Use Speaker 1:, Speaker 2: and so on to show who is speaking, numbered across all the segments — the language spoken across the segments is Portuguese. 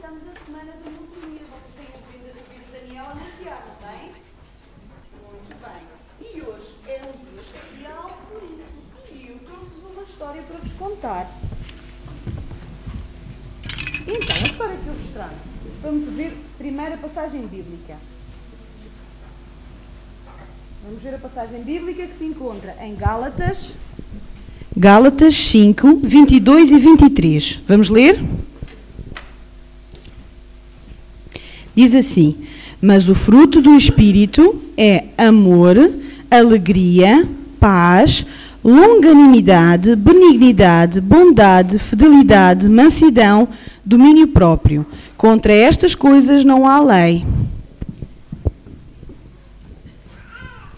Speaker 1: começamos a semana da mordomia. Vocês têm ouvido Daniel anunciar, não tem? Muito bem. E hoje é um dia especial por isso. E eu trouxe-vos uma história para vos contar. Então, a história que eu vos trago. Vamos ver primeiro a passagem bíblica. Vamos ver a passagem bíblica que se encontra em Gálatas 5, 22 e 23. Vamos ler? Diz assim: mas o fruto do Espírito é amor, alegria, paz, longanimidade, benignidade, bondade, fidelidade, mansidão, domínio próprio. Contra estas coisas não há lei.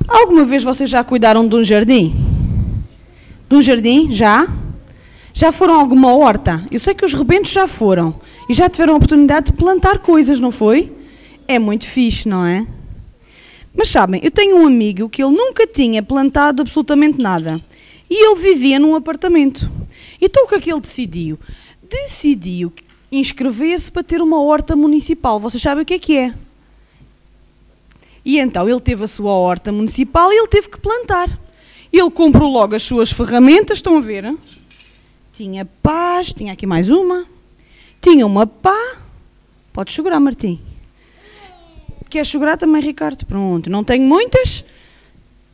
Speaker 1: Alguma vez vocês já cuidaram de um jardim? De um jardim? Já? Já foram a alguma horta? Eu sei que os rebentos já foram. E já tiveram a oportunidade de plantar coisas, não foi? É muito fixe, não é? Mas sabem, eu tenho um amigo que ele nunca tinha plantado absolutamente nada. E ele vivia num apartamento. Então o que é que ele decidiu? Decidiu inscrever-se para ter uma horta municipal. Vocês sabem o que é? E então ele teve a sua horta municipal e ele teve que plantar. Ele comprou logo as suas ferramentas, estão a ver? Hein? Tinha pás, tinha aqui mais uma. Tinha uma pá. Podes segurar, Martim. Queres segurar também, Ricardo? Pronto, não tenho muitas.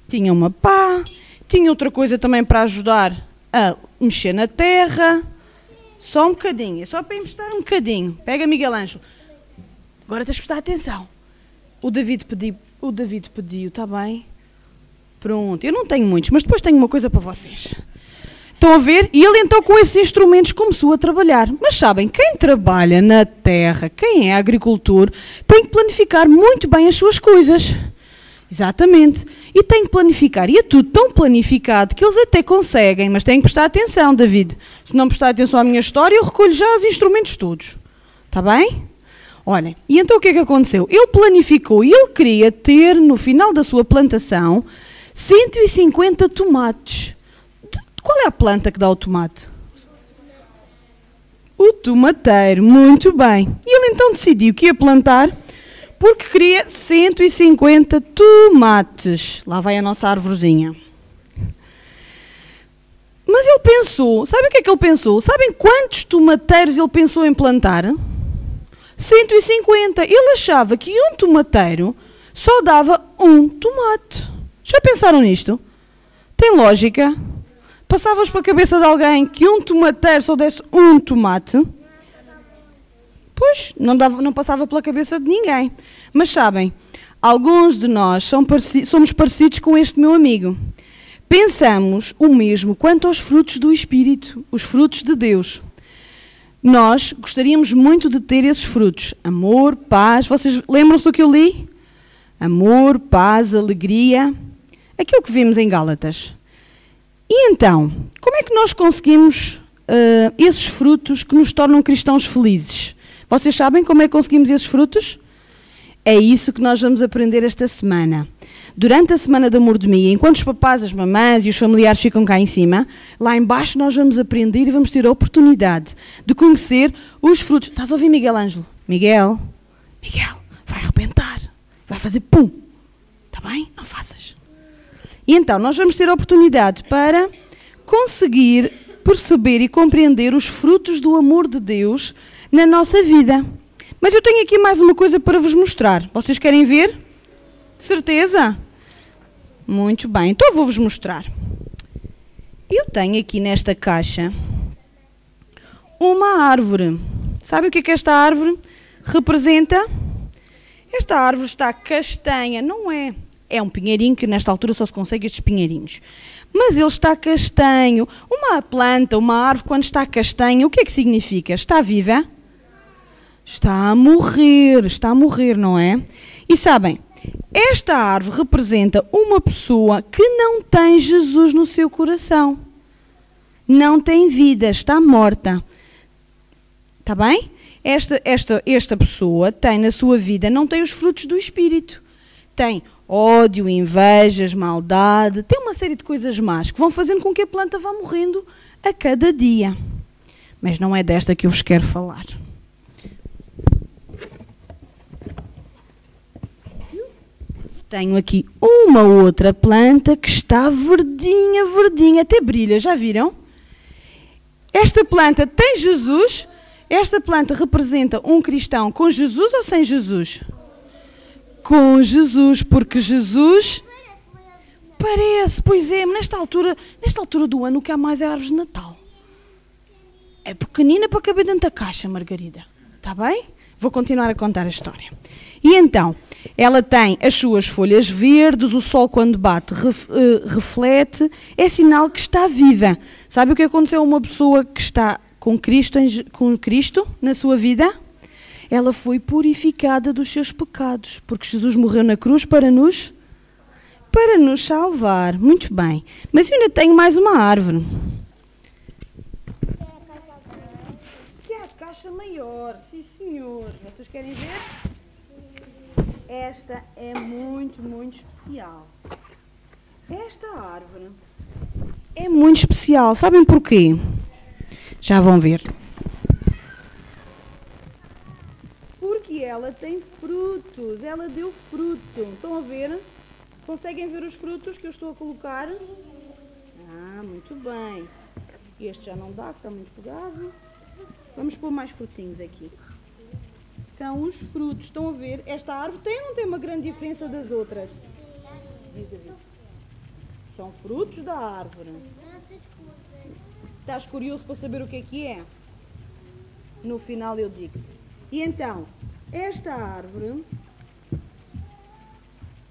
Speaker 1: Tinha uma pá. Tinha outra coisa também para ajudar a mexer na terra. Só um bocadinho, é só para emprestar um bocadinho. Pega, Miguel Ângelo. Agora tens de prestar atenção. O David pediu, está bem? Pronto, eu não tenho muitos, mas depois tenho uma coisa para vocês. Estão a ver? E ele então com esses instrumentos começou a trabalhar. Mas sabem, quem trabalha na terra, quem é agricultor, tem que planificar muito bem as suas coisas. Exatamente. E tem que planificar. E é tudo tão planificado que eles até conseguem, mas têm que prestar atenção, David. Se não prestar atenção à minha história, eu recolho já os instrumentos todos. Está bem? Olhem, e então o que é que aconteceu? Ele planificou e ele queria ter, no final da sua plantação, 150 tomates. Qual é a planta que dá o tomate? O tomateiro, muito bem. E ele então decidiu que ia plantar porque queria 150 tomates. Lá vai a nossa arvorezinha. Mas ele pensou, sabem o que é que ele pensou? Sabem quantos tomateiros ele pensou em plantar? 150. Ele achava que um tomateiro só dava um tomate. Já pensaram nisto? Tem lógica? Passavas para a cabeça de alguém que um tomateiro só desse um tomate? Pois, não passava pela cabeça de ninguém. Mas sabem, alguns de nós somos parecidos com este meu amigo. Pensamos o mesmo quanto aos frutos do Espírito, os frutos de Deus. Nós gostaríamos muito de ter esses frutos. Amor, paz. Vocês lembram-se do que eu li? Amor, paz, alegria. Aquilo que vimos em Gálatas. E então, como é que nós conseguimos esses frutos que nos tornam cristãos felizes? Vocês sabem como é que conseguimos esses frutos? É isso que nós vamos aprender esta semana. Durante a semana da mordomia, enquanto os papás, as mamães e os familiares ficam cá em cima, lá embaixo nós vamos aprender e vamos ter a oportunidade de conhecer os frutos. Estás a ouvir, Miguel Ângelo? Miguel, vai arrebentar. Vai fazer pum. Está bem? Não faças. E então, nós vamos ter a oportunidade para conseguir perceber e compreender os frutos do amor de Deus na nossa vida. Mas eu tenho aqui mais uma coisa para vos mostrar. Vocês querem ver? Certeza? Muito bem, então eu vou-vos mostrar. Eu tenho aqui nesta caixa uma árvore. Sabe o que é que esta árvore representa? Esta árvore está castanha, não é? É um pinheirinho que nesta altura só se consegue estes pinheirinhos. Mas ele está castanho. Uma planta, uma árvore, quando está castanha, o que é que significa? Está viva? Está a morrer, não é? E sabem, esta árvore representa uma pessoa que não tem Jesus no seu coração. Não tem vida, está morta. Está bem? Esta pessoa tem na sua vida, não tem os frutos do Espírito. Tem ódio, invejas, maldade, tem uma série de coisas más que vão fazendo com que a planta vá morrendo a cada dia. Mas não é desta que eu vos quero falar. tenho aqui uma outra planta que está verdinha, verdinha, até brilha, já viram? Esta planta tem Jesus. Esta planta representa um cristão com Jesus ou sem Jesus? Com Jesus, porque Jesus parece, pois é, nesta altura do ano o que há mais é árvores de Natal. É pequenina para caber dentro da caixa, Margarida. Está bem? Vou continuar a contar a história. E então, ela tem as suas folhas verdes, o sol quando bate reflete, é sinal que está viva. Sabe o que aconteceu a uma pessoa que está com Cristo na sua vida? Ela foi purificada dos seus pecados, porque Jesus morreu na cruz para nos salvar. Muito bem. Mas eu ainda tenho mais uma árvore. Que é a caixa maior, sim senhor. Vocês querem ver? Esta é muito, muito especial. Esta árvore é muito especial. Sabem porquê? Já vão ver. Porque ela tem frutos. Ela deu fruto. Estão a ver? Conseguem ver os frutos que eu estou a colocar? Ah, muito bem. Este já não dá, que está muito pegado. Vamos pôr mais frutinhos aqui. São os frutos. Estão a ver? Esta árvore tem ou não tem uma grande diferença das outras? São frutos da árvore. Estás curioso para saber o que é? No final eu digo-te. E então, esta árvore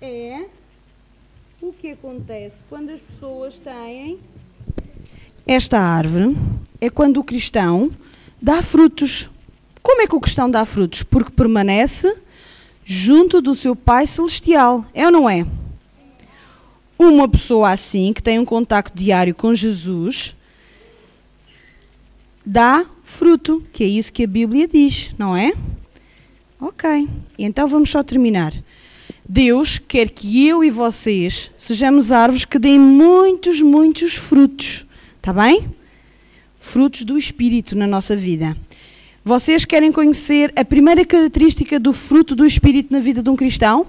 Speaker 1: é o que acontece quando as pessoas têm... Esta árvore é quando o cristão dá frutos. Como é que o cristão dá frutos? Porque permanece junto do seu Pai Celestial. É ou não é? Uma pessoa assim, que tem um contacto diário com Jesus, dá fruto, que é isso que a Bíblia diz, não é? Ok, então vamos só terminar. Deus quer que eu e vocês sejamos árvores que deem muitos, muitos frutos. Está bem? Frutos do Espírito na nossa vida. Vocês querem conhecer a primeira característica do fruto do Espírito na vida de um cristão?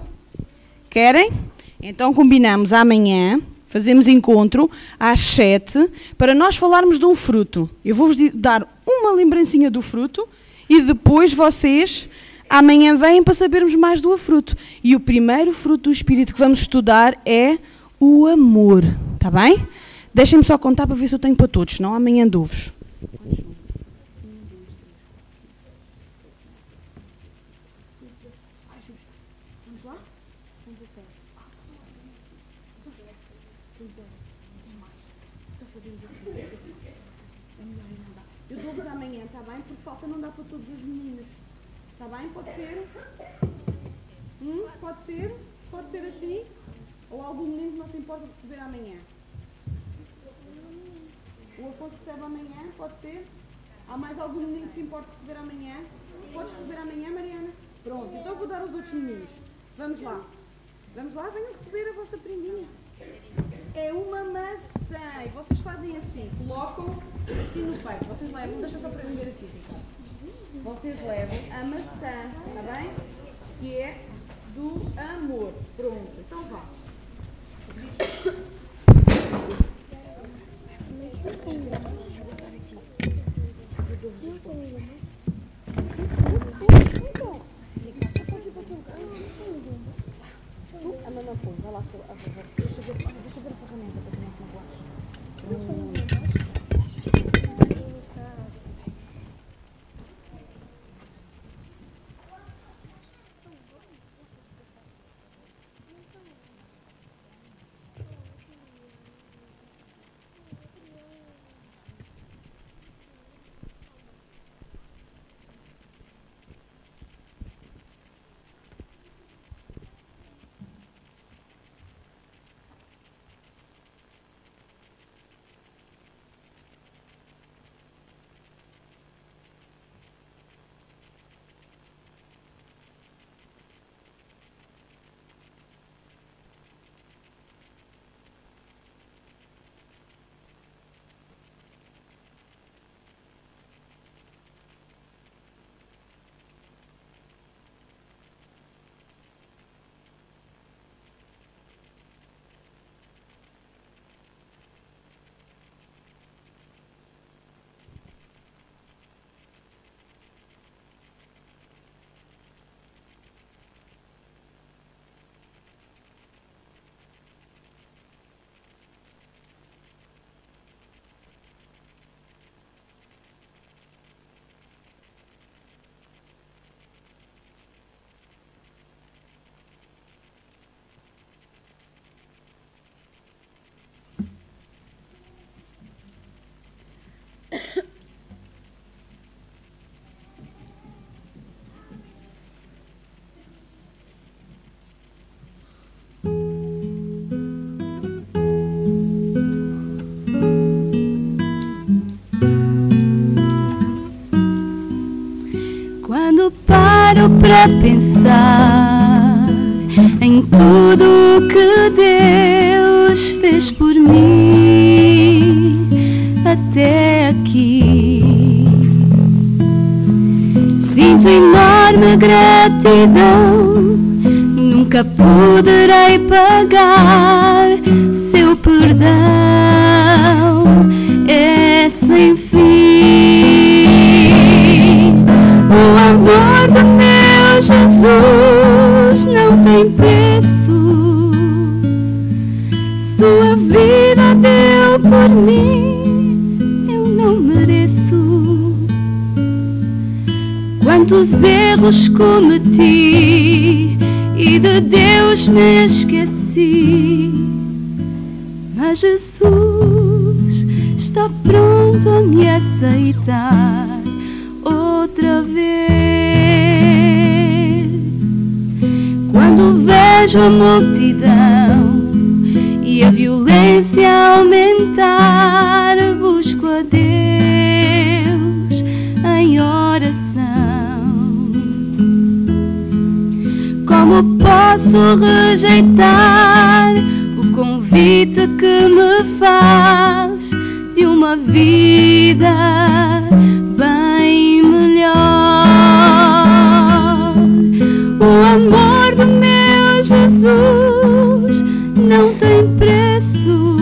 Speaker 1: Querem? Então combinamos amanhã, fazemos encontro às 7, para nós falarmos de um fruto. Eu vou-vos dar uma lembrancinha do fruto e depois vocês amanhã vêm para sabermos mais do fruto. E o primeiro fruto do Espírito que vamos estudar é o amor. Está bem? Deixem-me só contar para ver se eu tenho para todos, senão amanhã dou-vos. Vamos lá? Vamos a sério. Tem mais. Então fazemos assim. É melhor e não dá. Eu dou-vos amanhã, está bem? Porque falta não dá para todos os meninos. Está bem? Pode ser? Pode ser? Pode ser assim? Ou algum menino que não se importa de receber amanhã? O Afonso recebe amanhã? Pode ser? Há mais algum menino que se importa de receber amanhã? Podes receber amanhã, Mariana? Pronto, então vou dar aos outros meninos. Vamos lá. Vamos lá? Venham receber a vossa prendinha. É uma maçã. E vocês fazem assim, colocam assim no peito. Vocês levam, deixa só para ver aqui, Ricardo. Vocês levam a maçã, está bem? Que é do amor. Pronto, então vá. A mamãe põe, vai lá, deixa ver a ferramenta para que não te
Speaker 2: Quando paro para pensar em tudo o que Deus fez por mim até aqui, sinto enorme gratidão. Nunca poderei pagar seu perdão, é sem fim. O amor do meu Jesus não tem preço. Sua vida deu por mim, eu não mereço. Quantos erros cometi e de Deus me esqueci, mas Jesus está pronto a me aceitar outra vez. Quando vejo a multidão e a violência aumentar, busco a Deus em oração. Como posso rejeitar o convite que me faz de uma vida bem melhor? O amor do meu Jesus não tem preço.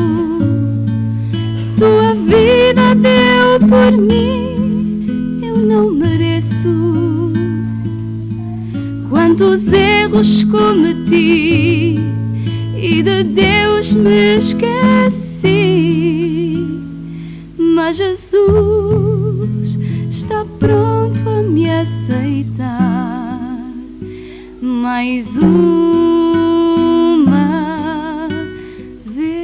Speaker 2: Sua vida deu por mim, eu não mereço. Quantos erros cometi e de Deus me esqueci, mas Jesus está pronto a me aceitar mais uma vez.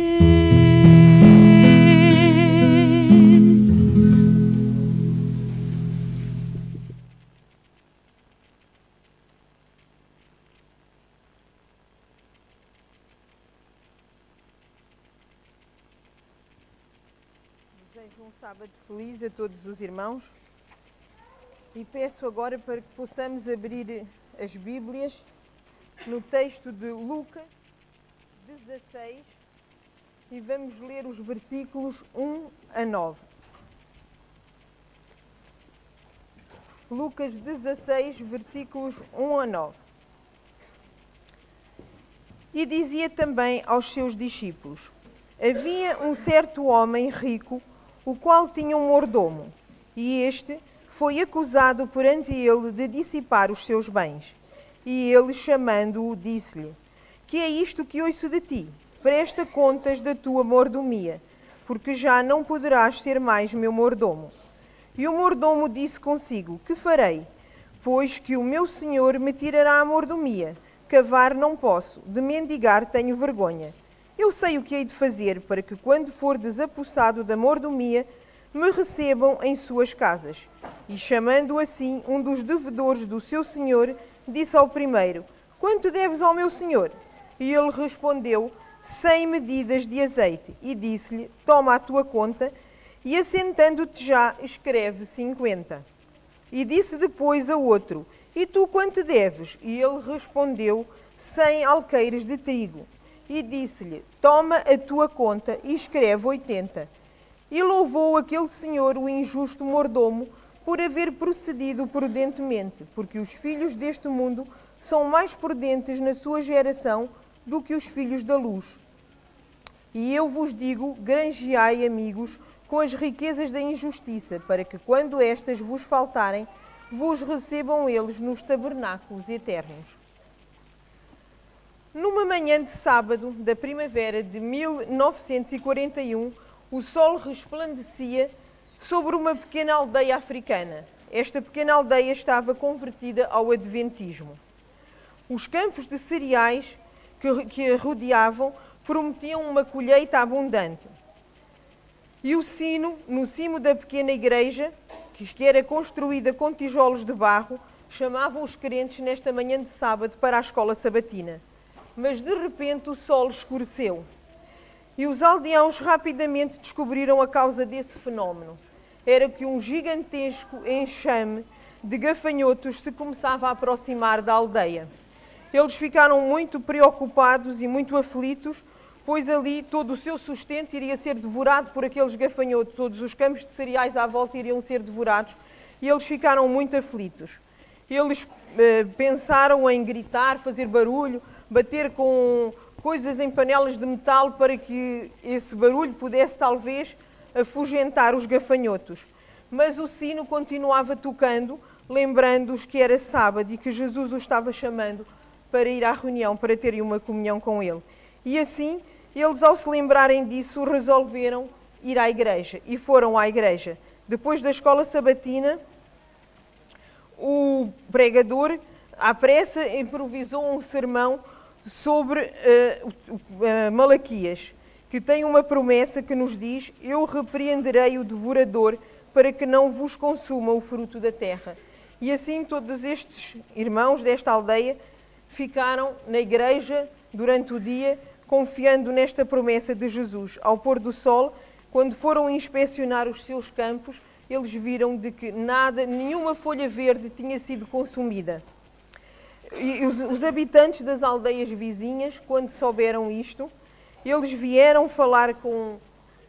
Speaker 3: Desejo um sábado feliz a todos os irmãos e peço agora para que possamos abrir as Bíblias no texto de Lucas 16 e vamos ler os versículos 1 a 9. Lucas 16, versículos 1 a 9. E dizia também aos seus discípulos: havia um certo homem rico, o qual tinha um mordomo, e este foi acusado perante ele de dissipar os seus bens. E ele, chamando-o, disse-lhe: que é isto que ouço de ti? Presta contas da tua mordomia, porque já não poderás ser mais meu mordomo. E o mordomo disse consigo: que farei? Pois que o meu senhor me tirará a mordomia. Cavar não posso, de mendigar tenho vergonha. Eu sei o que hei de fazer para que, quando for desapossado da mordomia, me recebam em suas casas. E chamando assim um dos devedores do seu senhor, disse ao primeiro: quanto deves ao meu senhor? E ele respondeu: 100 medidas de azeite. E disse-lhe: toma a tua conta, e assentando-te já, escreve 50. E disse depois a outro: e tu quanto deves? E ele respondeu: 100 alqueires de trigo. E disse-lhe: toma a tua conta e escreve 80. E louvou aquele senhor o injusto mordomo por haver procedido prudentemente, porque os filhos deste mundo são mais prudentes na sua geração do que os filhos da luz. E eu vos digo: granjeai amigos com as riquezas da injustiça, para que, quando estas vos faltarem, vos recebam eles nos tabernáculos eternos. Numa manhã de sábado da primavera de 1941, o sol resplandecia sobre uma pequena aldeia africana. Esta pequena aldeia estava convertida ao adventismo. Os campos de cereais que a rodeavam prometiam uma colheita abundante. E o sino, no cimo da pequena igreja, que era construída com tijolos de barro, chamava os crentes nesta manhã de sábado para a escola sabatina. Mas de repente o sol escureceu. E os aldeãos rapidamente descobriram a causa desse fenómeno. Era que um gigantesco enxame de gafanhotos se começava a aproximar da aldeia. Eles ficaram muito preocupados e muito aflitos, pois ali todo o seu sustento iria ser devorado por aqueles gafanhotos, todos os campos de cereais à volta iriam ser devorados, e eles ficaram muito aflitos. Eles pensaram em gritar, fazer barulho, bater com coisas em panelas de metal para que esse barulho pudesse talvez afugentar os gafanhotos. Mas o sino continuava tocando, lembrando-os que era sábado e que Jesus os estava chamando para ir à reunião, para terem uma comunhão com ele. E assim, eles, ao se lembrarem disso, resolveram ir à igreja. E foram à igreja. Depois da escola sabatina, o pregador, à pressa, improvisou um sermão sobre Malaquias, que tem uma promessa que nos diz: eu repreenderei o devorador para que não vos consuma o fruto da terra. E assim todos estes irmãos desta aldeia ficaram na igreja durante o dia, confiando nesta promessa de Jesus. Ao pôr do sol, quando foram inspecionar os seus campos, eles viram de que nenhuma folha verde tinha sido consumida. E os habitantes das aldeias vizinhas, quando souberam isto, eles vieram falar com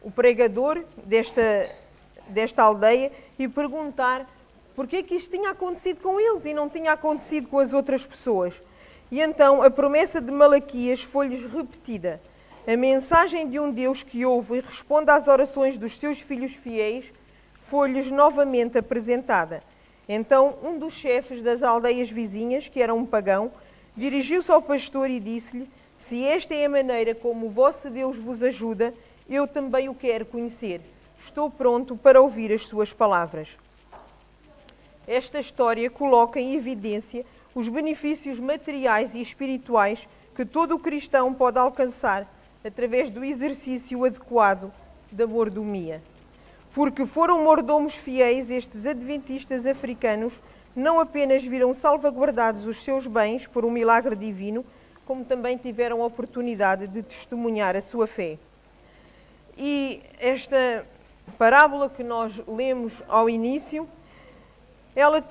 Speaker 3: o pregador desta aldeia e perguntar porque é que isto tinha acontecido com eles e não tinha acontecido com as outras pessoas. E então a promessa de Malaquias foi-lhes repetida. A mensagem de um Deus que ouve e responde às orações dos seus filhos fiéis foi-lhes novamente apresentada. Então um dos chefes das aldeias vizinhas, que era um pagão, dirigiu-se ao pastor e disse-lhe: se esta é a maneira como o vosso Deus vos ajuda, eu também o quero conhecer. Estou pronto para ouvir as suas palavras. Esta história coloca em evidência os benefícios materiais e espirituais que todo o cristão pode alcançar através do exercício adequado da mordomia. Porque foram mordomos fiéis, estes adventistas africanos não apenas viram salvaguardados os seus bens por um milagre divino, como também tiveram a oportunidade de testemunhar a sua fé. E esta parábola que nós lemos ao início, ela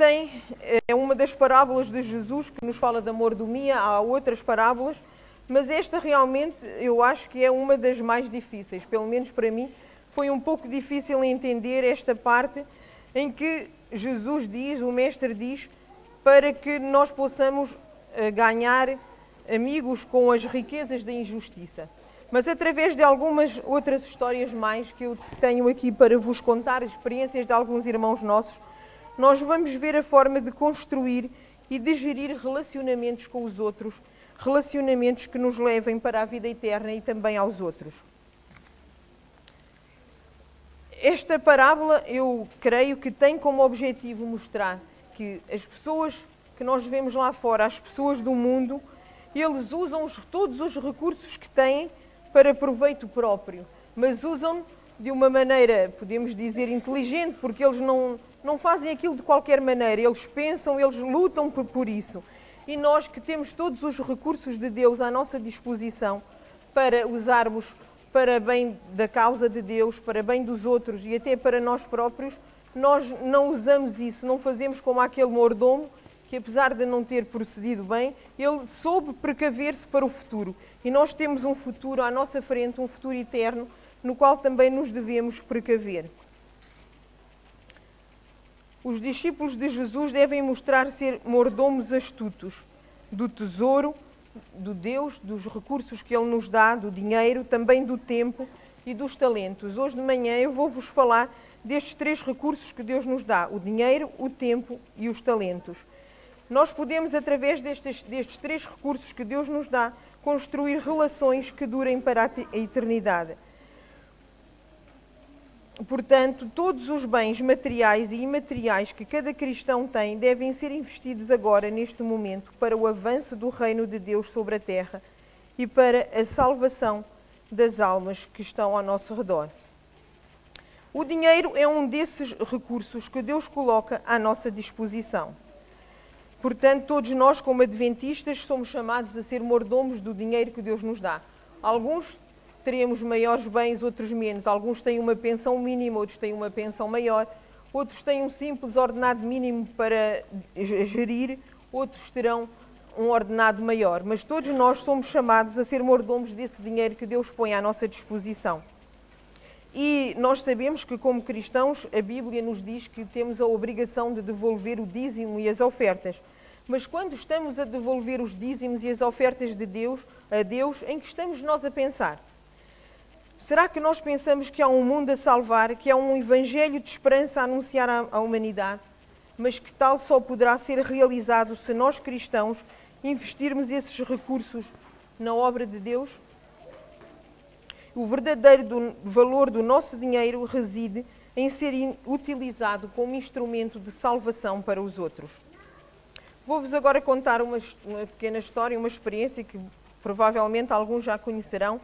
Speaker 3: é uma das parábolas de Jesus que nos fala da mordomia. Há outras parábolas, mas esta realmente eu acho que é uma das mais difíceis, pelo menos para mim. Foi um pouco difícil entender esta parte em que Jesus diz, o Mestre diz, para que nós possamos ganhar amigos com as riquezas da injustiça. Mas através de algumas outras histórias mais que eu tenho aqui para vos contar, experiências de alguns irmãos nossos, nós vamos ver a forma de construir e de gerir relacionamentos com os outros, relacionamentos que nos levem para a vida eterna e também aos outros. Esta parábola, eu creio que tem como objetivo mostrar que as pessoas que nós vemos lá fora, as pessoas do mundo, eles usam todos os recursos que têm para proveito próprio, mas usam de uma maneira, podemos dizer, inteligente, porque eles não fazem aquilo de qualquer maneira, eles pensam, eles lutam por isso. E nós que temos todos os recursos de Deus à nossa disposição para usarmos para bem da causa de Deus, para bem dos outros e até para nós próprios, nós não usamos isso, não fazemos como aquele mordomo que, apesar de não ter procedido bem, ele soube precaver-se para o futuro. E nós temos um futuro à nossa frente, um futuro eterno, no qual também nos devemos precaver. Os discípulos de Jesus devem mostrar ser mordomos astutos do tesouro, do Deus, dos recursos que Ele nos dá, do dinheiro, também do tempo e dos talentos. Hoje de manhã eu vou-vos falar destes 3 recursos que Deus nos dá: o dinheiro, o tempo e os talentos. Nós podemos, através destes 3 recursos que Deus nos dá, construir relações que durem para a eternidade. Portanto, todos os bens materiais e imateriais que cada cristão tem devem ser investidos agora, neste momento, para o avanço do reino de Deus sobre a terra e para a salvação das almas que estão ao nosso redor. O dinheiro é um desses recursos que Deus coloca à nossa disposição. Portanto, todos nós, como adventistas, somos chamados a ser mordomos do dinheiro que Deus nos dá. Alguns teremos maiores bens, outros menos. Alguns têm uma pensão mínima, outros têm uma pensão maior. outros têm um simples ordenado mínimo para gerir, outros terão um ordenado maior. Mas todos nós somos chamados a ser mordomos desse dinheiro que Deus põe à nossa disposição. E nós sabemos que, como cristãos, a Bíblia nos diz que temos a obrigação de devolver o dízimo e as ofertas. Mas quando estamos a devolver os dízimos e as ofertas de Deus, a Deus, em que estamos nós a pensar? Será que nós pensamos que há um mundo a salvar, que há um evangelho de esperança a anunciar à humanidade, mas que tal só poderá ser realizado se nós, cristãos, investirmos esses recursos na obra de Deus? O verdadeiro valor do nosso dinheiro reside em ser utilizado como instrumento de salvação para os outros. Vou-vos agora contar uma pequena história, uma experiência que provavelmente alguns já conhecerão.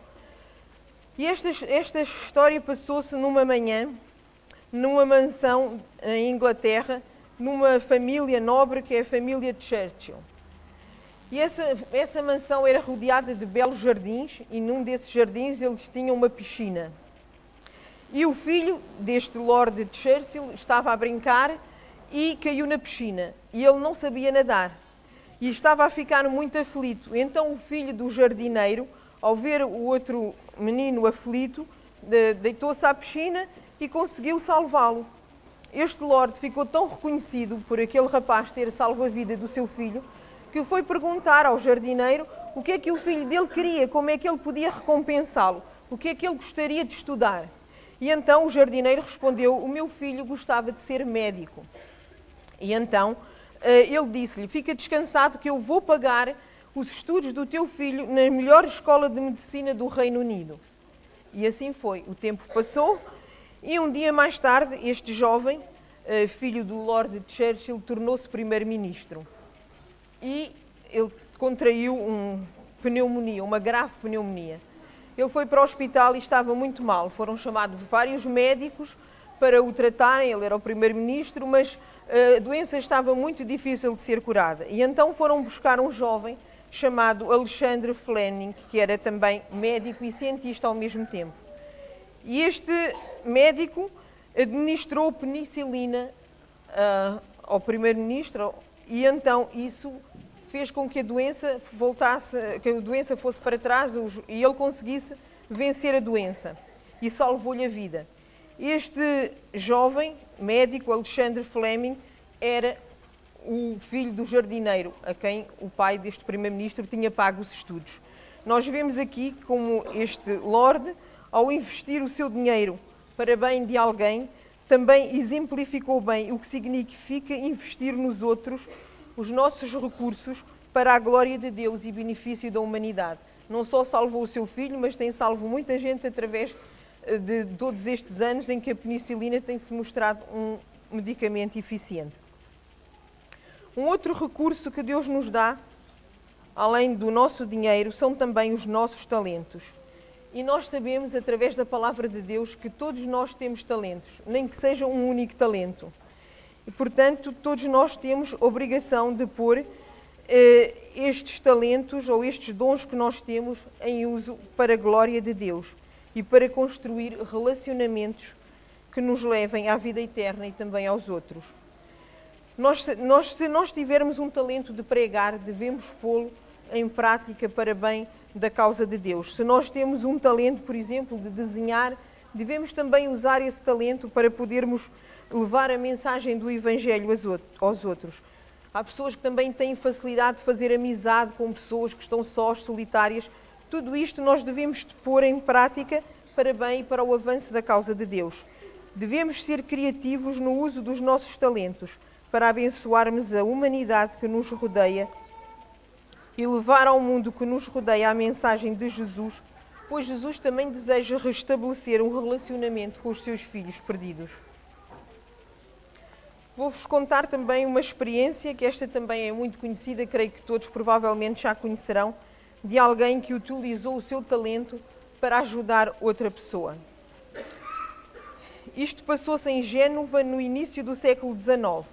Speaker 3: E esta história passou-se numa manhã, numa mansão em Inglaterra, numa família nobre que é a família Churchill. E essa mansão era rodeada de belos jardins e num desses jardins eles tinham uma piscina. E o filho deste Lord Churchill estava a brincar e caiu na piscina. E ele não sabia nadar. E estava a ficar muito aflito. Então o filho do jardineiro, ao ver o outro menino aflito, deitou-se à piscina e conseguiu salvá-lo. Este Lord ficou tão reconhecido por aquele rapaz ter salvo a vida do seu filho, que foi perguntar ao jardineiro o que é que o filho dele queria, como é que ele podia recompensá-lo, o que é que ele gostaria de estudar. E então o jardineiro respondeu: o meu filho gostava de ser médico. E então ele disse-lhe: fica descansado que eu vou pagar os estudos do teu filho na melhor escola de medicina do Reino Unido. E assim foi. O tempo passou e um dia mais tarde este jovem, filho do Lord Churchill, tornou-se primeiro-ministro. E ele contraiu uma grave pneumonia. Ele foi para o hospital e estava muito mal. Foram chamados vários médicos para o tratarem. Ele era o primeiro-ministro, mas a doença estava muito difícil de ser curada. E então foram buscar um jovem chamado Alexander Fleming, que era também médico e cientista ao mesmo tempo. E este médico administrou penicilina ao primeiro-ministro, e então isso fez com que a doença fosse para trás e ele conseguisse vencer a doença e salvou-lhe a vida. Este jovem médico, Alexander Fleming, era o filho do jardineiro, a quem o pai deste primeiro-ministro tinha pago os estudos. Nós vemos aqui como este Lord, ao investir o seu dinheiro para bem de alguém, também exemplificou bem o que significa investir nos outros os nossos recursos para a glória de Deus e benefício da humanidade. Não só salvou o seu filho, mas tem salvo muita gente através de todos estes anos em que a penicilina tem-se mostrado um medicamento eficiente. Um outro recurso que Deus nos dá, além do nosso dinheiro, são também os nossos talentos. E nós sabemos, através da palavra de Deus, que todos nós temos talentos, nem que seja um único talento. E, portanto, todos nós temos obrigação de pôr estes talentos ou estes dons que nós temos em uso para a glória de Deus e para construir relacionamentos que nos levem à vida eterna e também aos outros. Se nós tivermos um talento de pregar, devemos pô-lo em prática para bem da causa de Deus. Se nós temos um talento, por exemplo, de desenhar, devemos também usar esse talento para podermos levar a mensagem do Evangelho aos outros. Há pessoas que também têm facilidade de fazer amizade com pessoas que estão sós, solitárias. Tudo isto nós devemos pôr em prática para bem e para o avanço da causa de Deus. Devemos ser criativos no uso dos nossos talentos para abençoarmos a humanidade que nos rodeia e levar ao mundo que nos rodeia a mensagem de Jesus, pois Jesus também deseja restabelecer um relacionamento com os seus filhos perdidos. Vou-vos contar também uma experiência, que esta também é muito conhecida, creio que todos provavelmente já conhecerão, de alguém que utilizou o seu talento para ajudar outra pessoa. Isto passou-se em Génova no início do século XIX.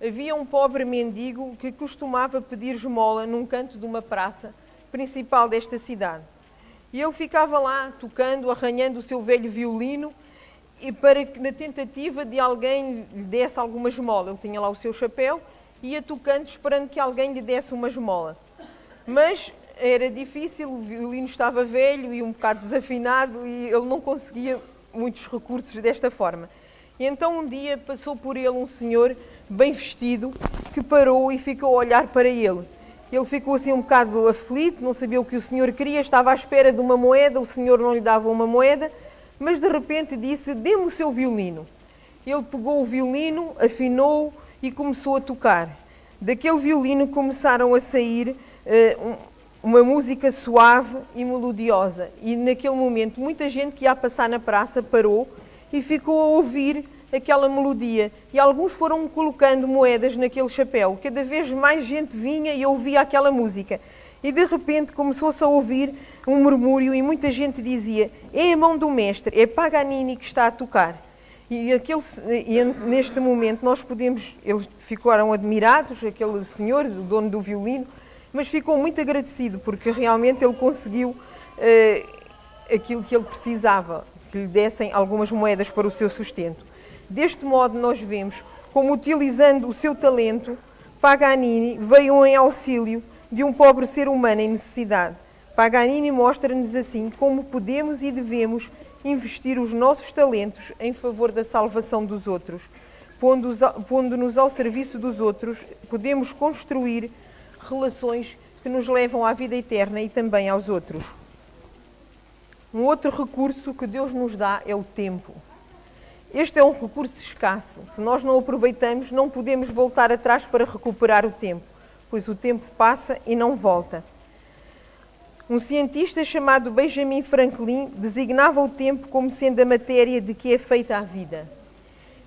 Speaker 3: Havia um pobre mendigo que costumava pedir esmola num canto de uma praça principal desta cidade. E ele ficava lá, tocando, arranhando o seu velho violino, e para que, na tentativa de alguém lhe desse alguma esmola. Ele tinha lá o seu chapéu e ia tocando esperando que alguém lhe desse uma esmola. Mas era difícil, o violino estava velho e um bocado desafinado e ele não conseguia muitos recursos desta forma. E então um dia passou por ele um senhor bem vestido que parou e ficou a olhar para ele. Ele ficou assim um bocado aflito, não sabia o que o senhor queria, estava à espera de uma moeda, o senhor não lhe dava uma moeda, mas de repente disse: dê-me o seu violino. Ele pegou o violino, afinou e começou a tocar. Daquele violino começaram a sair uma música suave e melodiosa. E naquele momento muita gente que ia passar na praça parou e ficou a ouvir aquela melodia. E alguns foram colocando moedas naquele chapéu. Cada vez mais gente vinha e ouvia aquela música. E de repente começou-se a ouvir um murmúrio e muita gente dizia: é a mão do mestre, é Paganini que está a tocar. E neste momento nós podemos, eles ficaram admirados, aquele senhor, o dono do violino, mas ficou muito agradecido porque realmente ele conseguiu aquilo que ele precisava, que lhe dessem algumas moedas para o seu sustento. Deste modo nós vemos como, utilizando o seu talento, Paganini veio em auxílio de um pobre ser humano em necessidade. Paganini mostra-nos assim como podemos e devemos investir os nossos talentos em favor da salvação dos outros. Pondo-nos ao serviço dos outros, podemos construir relações que nos levam à vida eterna e também aos outros. Um outro recurso que Deus nos dá é o tempo. Este é um recurso escasso. Se nós não o aproveitamos, não podemos voltar atrás para recuperar o tempo, pois o tempo passa e não volta. Um cientista chamado Benjamin Franklin designava o tempo como sendo a matéria de que é feita a vida.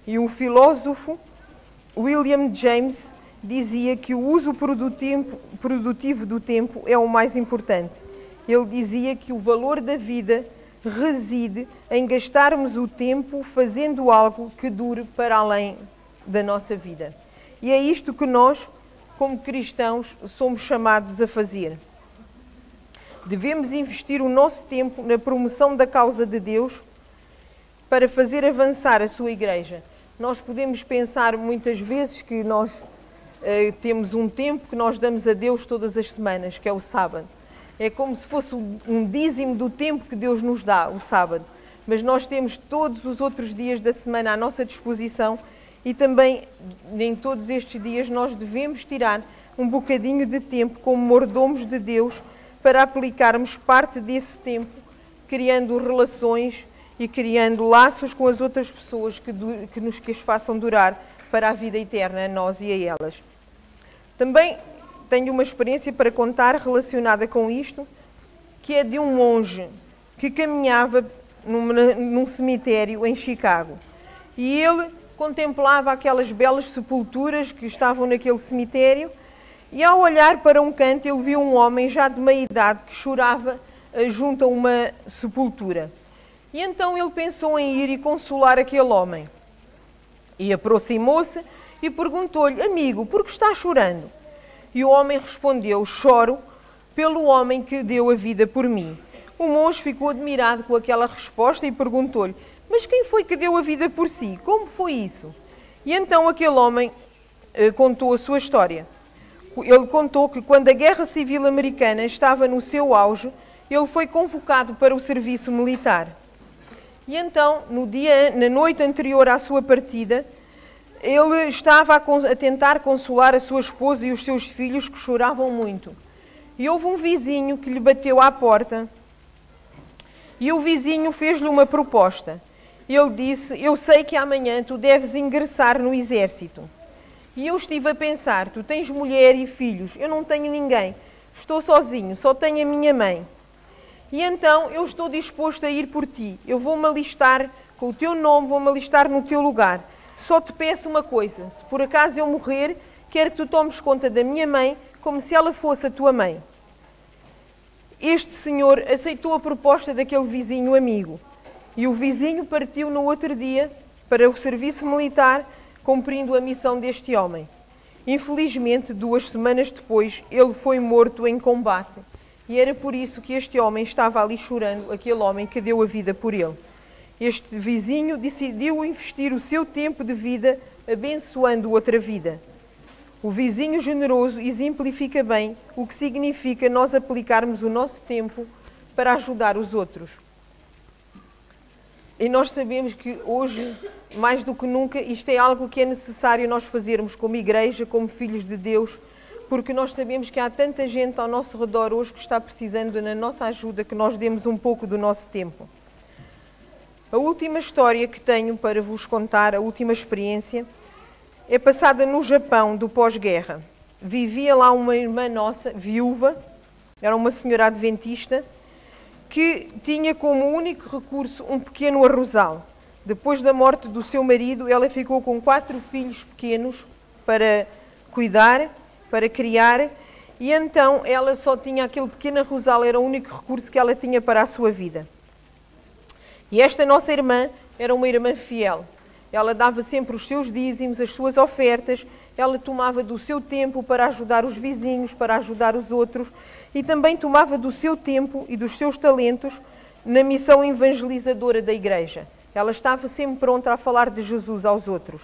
Speaker 3: E o filósofo William James dizia que o uso produtivo do tempo é o mais importante. Ele dizia que o valor da vida reside em gastarmos o tempo fazendo algo que dure para além da nossa vida. E é isto que nós, como cristãos, somos chamados a fazer. Devemos investir o nosso tempo na promoção da causa de Deus para fazer avançar a sua igreja. Nós podemos pensar muitas vezes que nós temos um tempo que nós damos a Deus todas as semanas, que é o sábado. É como se fosse um dízimo do tempo que Deus nos dá, o sábado. Mas nós temos todos os outros dias da semana à nossa disposição e também em todos estes dias nós devemos tirar um bocadinho de tempo como mordomos de Deus para aplicarmos parte desse tempo, criando relações e criando laços com as outras pessoas que as façam durar para a vida eterna, a nós e a elas. Também tenho uma experiência para contar relacionada com isto, que é de um monge que caminhava num cemitério em Chicago. E ele contemplava aquelas belas sepulturas que estavam naquele cemitério e, ao olhar para um canto, ele viu um homem já de meia idade que chorava junto a uma sepultura. E então ele pensou em ir e consolar aquele homem. E aproximou-se e perguntou-lhe: amigo, por que está chorando? E o homem respondeu: choro pelo homem que deu a vida por mim. O monge ficou admirado com aquela resposta e perguntou-lhe: mas quem foi que deu a vida por si? Como foi isso? E então aquele homem contou a sua história. Ele contou que quando a Guerra Civil Americana estava no seu auge, ele foi convocado para o serviço militar. E então, na noite anterior à sua partida, ele estava a tentar consolar a sua esposa e os seus filhos que choravam muito. E houve um vizinho que lhe bateu à porta e o vizinho fez-lhe uma proposta. Ele disse: eu sei que amanhã tu deves ingressar no exército. E eu estive a pensar: tu tens mulher e filhos, eu não tenho ninguém, estou sozinho, só tenho a minha mãe. E então eu estou disposto a ir por ti, eu vou-me alistar com o teu nome, vou-me alistar no teu lugar. Só te peço uma coisa: se por acaso eu morrer, quero que tu tomes conta da minha mãe como se ela fosse a tua mãe. Este senhor aceitou a proposta daquele vizinho amigo. E o vizinho partiu no outro dia para o serviço militar, cumprindo a missão deste homem. Infelizmente, 2 semanas depois, ele foi morto em combate. E era por isso que este homem estava ali chorando, aquele homem que deu a vida por ele. Este vizinho decidiu investir o seu tempo de vida abençoando outra vida. O vizinho generoso exemplifica bem o que significa nós aplicarmos o nosso tempo para ajudar os outros. E nós sabemos que hoje, mais do que nunca, isto é algo que é necessário nós fazermos como igreja, como filhos de Deus, porque nós sabemos que há tanta gente ao nosso redor hoje que está precisando da nossa ajuda, que nós demos um pouco do nosso tempo. A última história que tenho para vos contar, a última experiência, é passada no Japão do pós-guerra. Vivia lá uma irmã nossa, viúva, era uma senhora adventista, que tinha como único recurso um pequeno arrozal. Depois da morte do seu marido, ela ficou com 4 filhos pequenos para cuidar, para criar, e então ela só tinha aquele pequeno arrozal, era o único recurso que ela tinha para a sua vida. E esta nossa irmã era uma irmã fiel. Ela dava sempre os seus dízimos, as suas ofertas, ela tomava do seu tempo para ajudar os vizinhos, para ajudar os outros, e também tomava do seu tempo e dos seus talentos na missão evangelizadora da igreja. Ela estava sempre pronta a falar de Jesus aos outros.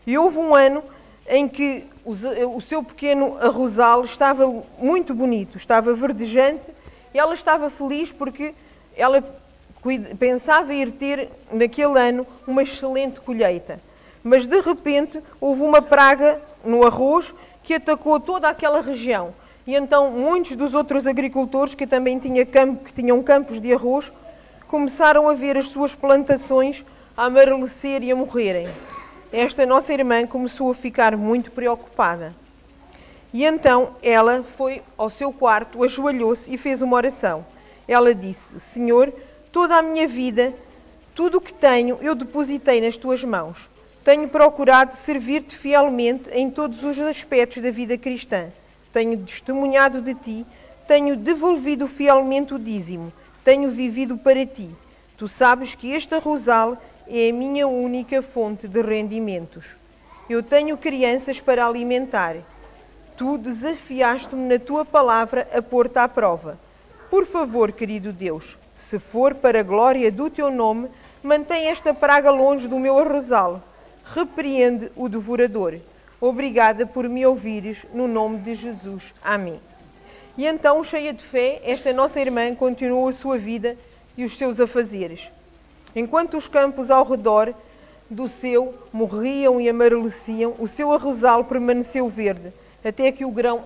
Speaker 3: E houve um ano em que o seu pequeno arrozal estava muito bonito, estava verdejante, e ela estava feliz porque ela pensava ir ter, naquele ano, uma excelente colheita. Mas, de repente, houve uma praga no arroz que atacou toda aquela região. E então, muitos dos outros agricultores que também tinham campos de arroz, começaram a ver as suas plantações a amarelecer e a morrerem. Esta nossa irmã começou a ficar muito preocupada. E então, ela foi ao seu quarto, ajoelhou-se e fez uma oração. Ela disse: Senhor, toda a minha vida, tudo o que tenho, eu depositei nas tuas mãos. Tenho procurado servir-te fielmente em todos os aspectos da vida cristã. Tenho testemunhado de ti, tenho devolvido fielmente o dízimo, tenho vivido para ti. Tu sabes que este arrozal é a minha única fonte de rendimentos. Eu tenho crianças para alimentar. Tu desafiaste-me na tua palavra a pôr-te à prova. Por favor, querido Deus, se for para a glória do teu nome, mantém esta praga longe do meu arrozal. Repreende o devorador. Obrigada por me ouvires, no nome de Jesus. Amém. E então, cheia de fé, esta nossa irmã continuou a sua vida e os seus afazeres. Enquanto os campos ao redor do seu morriam e amareleciam, o seu arrozal permaneceu verde, até que o grão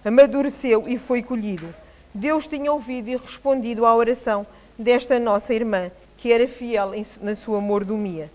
Speaker 3: amadureceu e foi colhido. Deus tinha ouvido e respondido à oração desta nossa irmã, que era fiel na sua mordomia.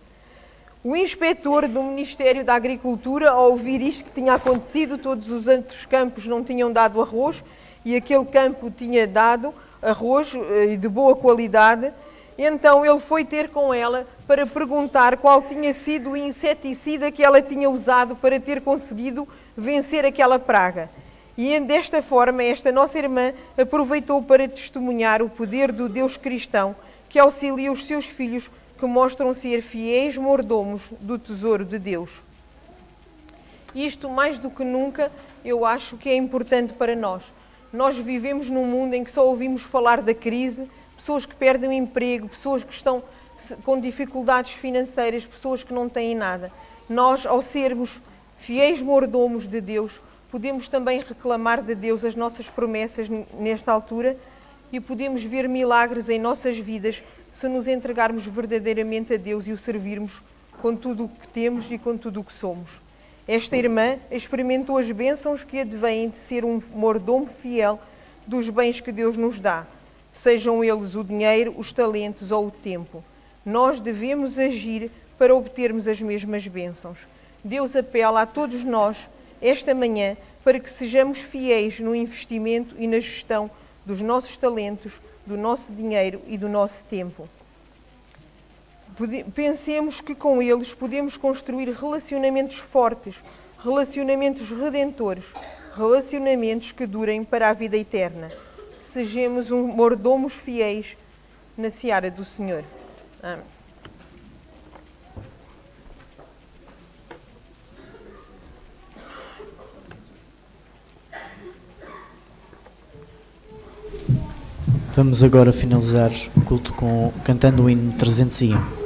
Speaker 3: O inspetor do Ministério da Agricultura, ao ouvir isto que tinha acontecido, todos os outros campos não tinham dado arroz, e aquele campo tinha dado arroz de boa qualidade, então ele foi ter com ela para perguntar qual tinha sido o inseticida que ela tinha usado para ter conseguido vencer aquela praga. E desta forma, esta nossa irmã aproveitou para testemunhar o poder do Deus cristão que auxilia os seus filhos que mostram ser fiéis mordomos do tesouro de Deus. Isto, mais do que nunca, eu acho que é importante para nós. Nós vivemos num mundo em que só ouvimos falar da crise, pessoas que perdem o emprego, pessoas que estão com dificuldades financeiras, pessoas que não têm nada. Nós, ao sermos fiéis mordomos de Deus, podemos também reclamar de Deus as nossas promessas nesta altura e podemos ver milagres em nossas vidas se nos entregarmos verdadeiramente a Deus e o servirmos com tudo o que temos e com tudo o que somos. Esta irmã experimentou as bênçãos que advêm de ser um mordomo fiel dos bens que Deus nos dá, sejam eles o dinheiro, os talentos ou o tempo. Nós devemos agir para obtermos as mesmas bênçãos. Deus apela a todos nós, esta manhã, para que sejamos fiéis no investimento e na gestão dos nossos talentos, do nosso dinheiro e do nosso tempo. Pensemos que com eles podemos construir relacionamentos fortes, relacionamentos redentores, relacionamentos que durem para a vida eterna. Sejamos mordomos fiéis na seara do Senhor. Amém.
Speaker 4: Vamos agora finalizar o culto cantando o hino 301.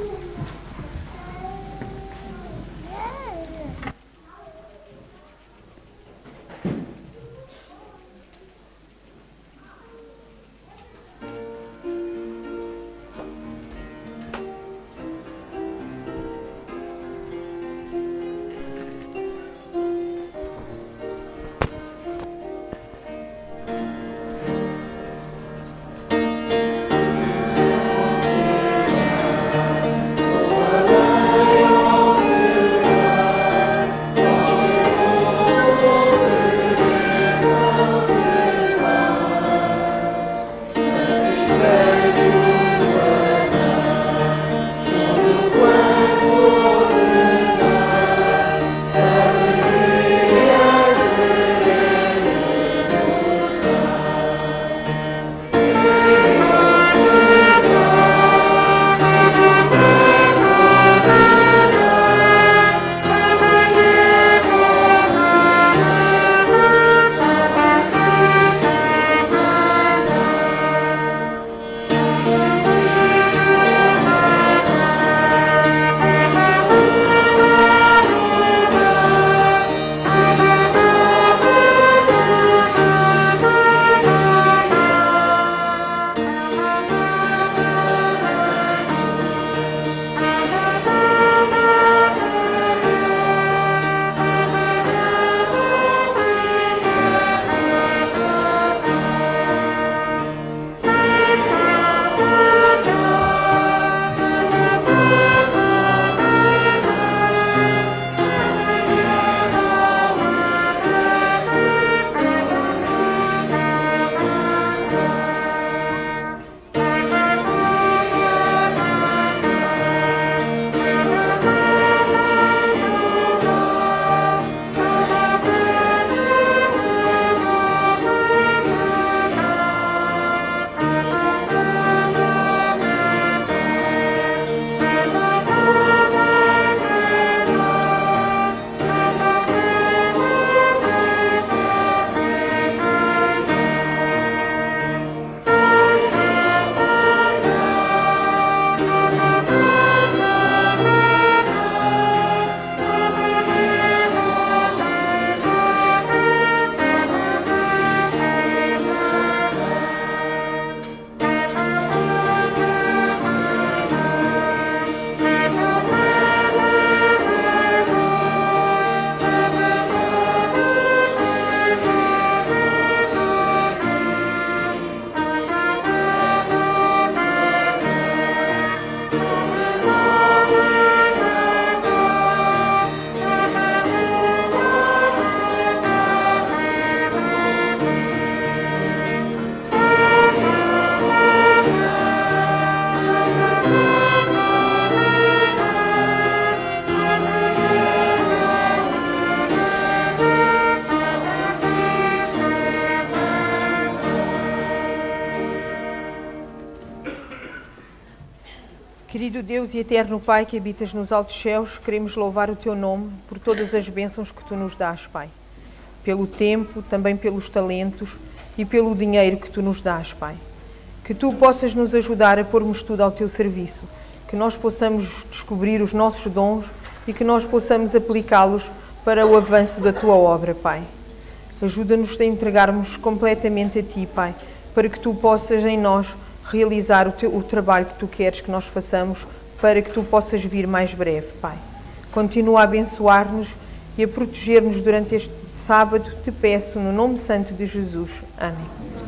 Speaker 3: Querido Deus e eterno Pai que habitas nos altos céus, queremos louvar o Teu nome por todas as bênçãos que Tu nos dás, Pai. Pelo tempo, também pelos talentos e pelo dinheiro que Tu nos dás, Pai. Que Tu possas nos ajudar a pormos tudo ao Teu serviço, que nós possamos descobrir os nossos dons e que nós possamos aplicá-los para o avanço da Tua obra, Pai. Ajuda-nos a entregarmos completamente a Ti, Pai, para que Tu possas em nós realizar o trabalho que Tu queres que nós façamos, para que Tu possas vir mais breve, Pai. Continua a abençoar-nos e a proteger-nos durante este sábado, te peço no nome santo de Jesus. Amém.